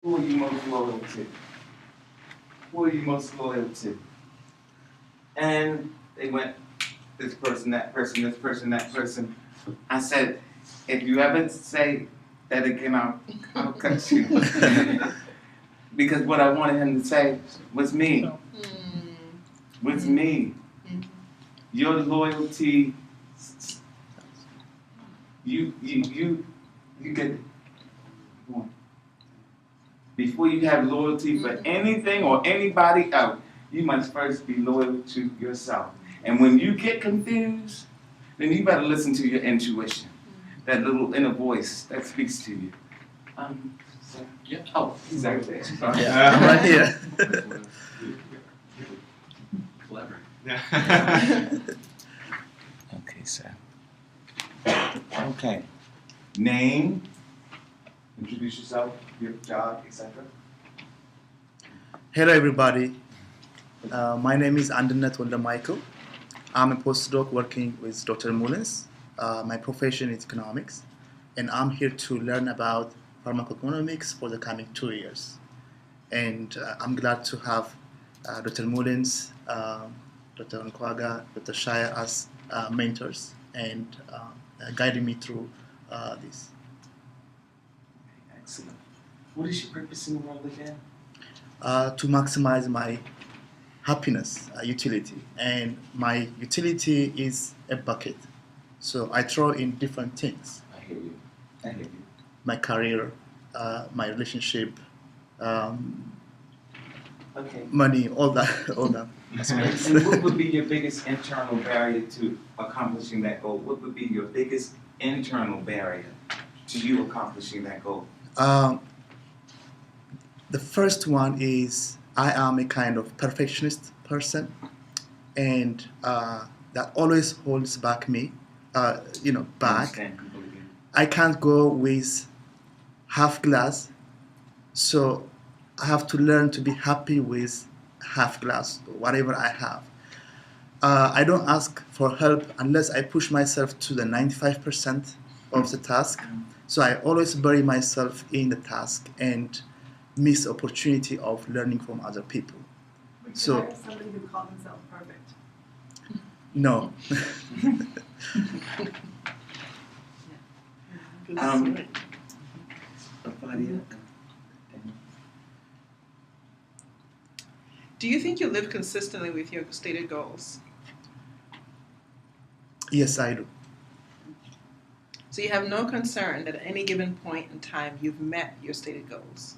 Who are you most loyal to? Who are you most loyal to? And they went, this person, that person, this person, that person. I said, if you ever say that again, I'll cut you. Because what I wanted him to say was me. Was me. Your loyalty, you get, before you have loyalty for anything or anybody else, you must first be loyal to yourself. And when you get confused, then you better listen to your intuition, that little inner voice that speaks to you. Yeah. Oh, exactly. Sorry. Yeah, I'm right here. Clever. Okay, sir. Okay. Name, introduce yourself, your job, etc. Hello, everybody. My name is Andernet Wonder Michael. I'm a postdoc working with Dr. Mullins. My profession is economics, and I'm here to learn about pharmacoeconomics for the coming 2 years. And I'm glad to have Dr. Mullins, Dr. Nkwaga, Dr. Shire as mentors and guiding me through this. Excellent. What is your purpose in the world again? To maximize my happiness utility, and my utility is a bucket, so I throw in different things. I hear you. I hear you. My career, my relationship, Okay. money, all that aspects. And what would be your biggest internal barrier to accomplishing that goal? What would be your biggest internal barrier to you accomplishing that goal? The first one is I am a kind of perfectionist person, and that always holds back me, back. I can't go with half glass, so I have to learn to be happy with half glass, whatever I have. I don't ask for help unless I push myself to the 95% of the task. So I always bury myself in the task and miss opportunity of learning from other people. Would you So- hire somebody who called himself perfect? No. Do you think you live consistently with your stated goals? Yes, I do. So you have no concern that at any given point in time you've met your stated goals?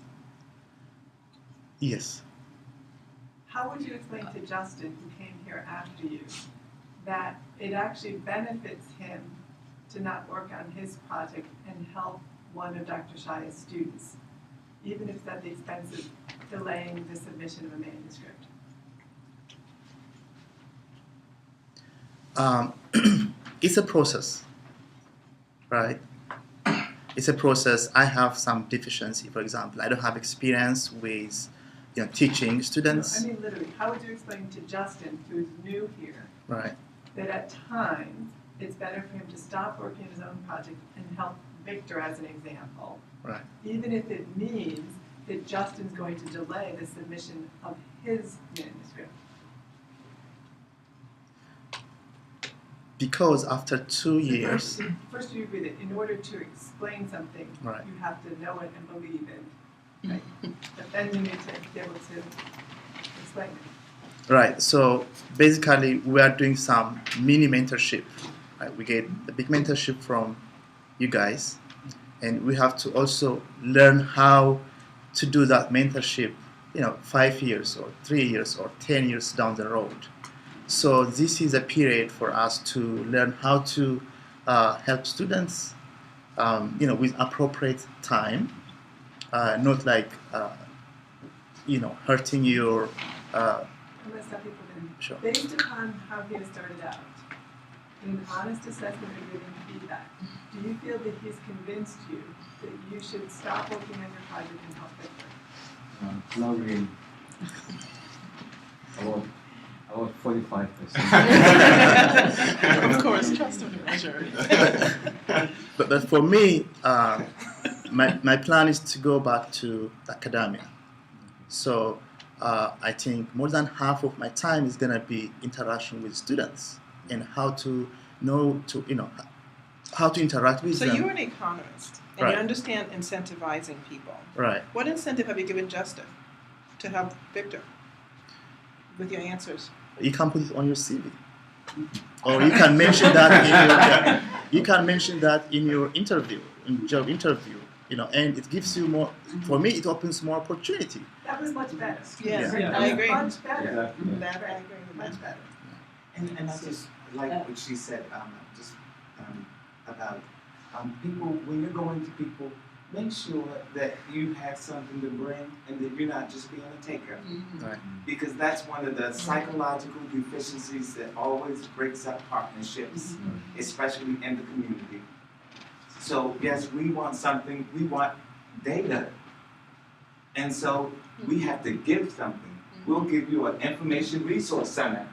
Yes. How would you explain to Justin, who came here after you, that it actually benefits him to not work on his project and help one of Dr. Shia's students, even if it's at the expense of delaying the submission of a manuscript? It's a process, right? It's a process. I have some deficiency. For example, I don't have experience with, teaching students. I mean, literally, how would you explain to Justin, who's new here, Right. that at times it's better for him to stop working on his own project and help Victor, as an example, Right. even if it means that Justin's going to delay the submission of his manuscript? Because after 2 years, First you agree that in order to explain something, Right. you have to know it and believe it, right? But then you need to be able to explain it. right. So basically, we are doing some mini mentorship. Right? We get a big mentorship from you guys, and we have to also learn how to do that mentorship, 5 years or 3 years or 10 years down the road. So this is a period for us to learn how to help students, with appropriate time, not like, hurting your. I'm going to stop you for a minute. Sure. Based upon how he has started out, in an honest assessment of giving feedback, do you feel that he's convinced you that you should stop working on your project and help Victor? Not really. I want 45%. Of course, trust him to measure. But for me, my plan is to go back to academia. So I think more than half of my time is gonna be interaction with students and how to know to how to interact with So them. you're an economist, and Right. you understand incentivizing people. Right. What incentive have you given Justin to help Victor with your answers? You can put it on your CV, or you can mention that in your interview, in job interview. And it gives you more. For me, it opens more opportunity. That was much better. Yes, Yeah. I agree. Much better. Exactly. That I agree. Much better. And I just like what she said, about people, when you're going to people, make sure that you have something to bring and that you're not just being a taker. Right. Because that's one of the psychological deficiencies that always breaks up partnerships, especially in the community. So yes, we want something, we want data. And so we have to give something. We'll give you an information resource center.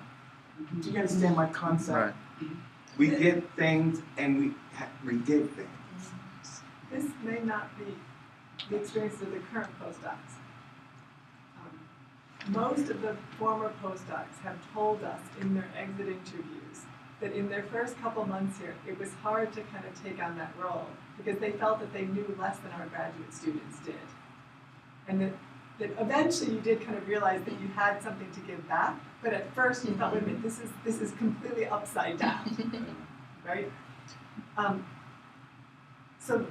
Do you understand my concept? Right. We get things and we give things. This may not be the experience of the current postdocs. Most of the former postdocs have told us in their exit interviews that in their first couple months here, it was hard to kind of take on that role because they felt that they knew less than our graduate students did. And that eventually you did kind of realize that you had something to give back, but at first you thought, wait a minute, this is completely upside down, right? So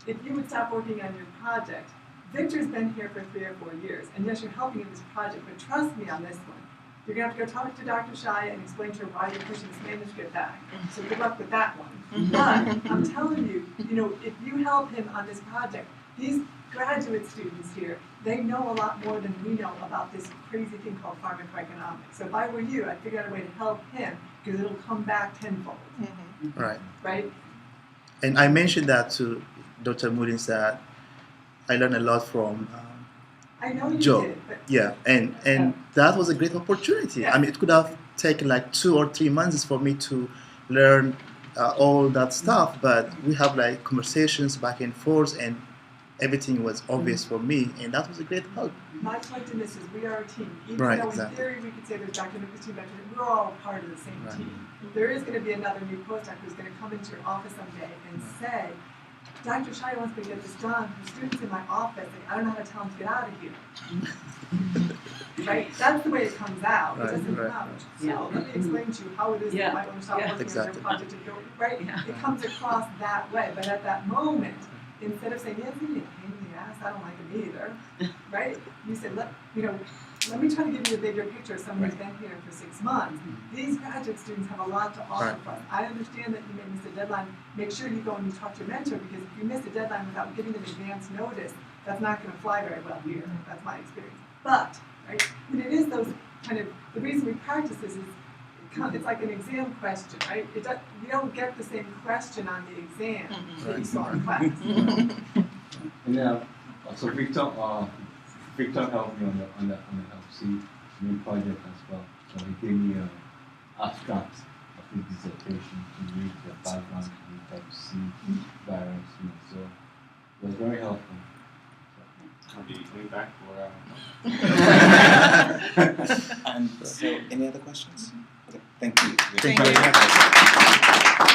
if you would stop working on your project, Victor's been here for 3 or 4 years, and yes, you're helping in this project, but trust me on this one. You're gonna have to go talk to Dr. Shia and explain to her why you're pushing this manuscript back. So good luck with that one. But I'm telling you, if you help him on this project, these graduate students here, they know a lot more than we know about this crazy thing called pharmacoeconomics. So if I were you, I'd figure out a way to help him because it'll come back tenfold, Right. right? And I mentioned that to Dr. Moodins that I learned a lot from I know you Joe. did, but Yeah, and that was a great opportunity. Yeah. I mean, it could have taken like 2 or 3 months for me to learn all that stuff, but we have like conversations back and forth, and everything was obvious for me, and that was a great help. my point in this is we are a team. Even Right, though exactly. in theory we could say there's Dr. Nuka's team, we're all part of the same Right. team. There is going to be another new postdoc who's going to come into your office someday and say, Dr. Shia wants me to get this done. There's students in my office. Like, I don't know how to tell them to get out of here. Right? That's the way it comes out. Right, It doesn't right, come out. right. So let me explain to you how it is that Yeah, you might want to stop yeah. working on Exactly. your project and go, right? Yeah. It comes across that way. But at that moment, instead of saying, yeah, it's going to be a pain in the ass, I don't like him either, right? You said, let me try to give you a bigger picture of someone who's been here for 6 months. These graduate students have a lot to offer Right. for us. I understand that you may miss a deadline. Make sure you go and you talk to your mentor because if you miss a deadline without giving them advance notice, that's not going to fly very well here. That's my experience. But, right, when it is those kind of, the reason we practice this is it's like an exam question, right? You don't get the same question on the exam that you saw in class. And so Victor helped me on the LC main project as well. So he gave me an abstract of his dissertation to read the background to read LC variants, so it was very helpful. I'll be coming back for And so, any other questions? Okay, thank you. Thank you.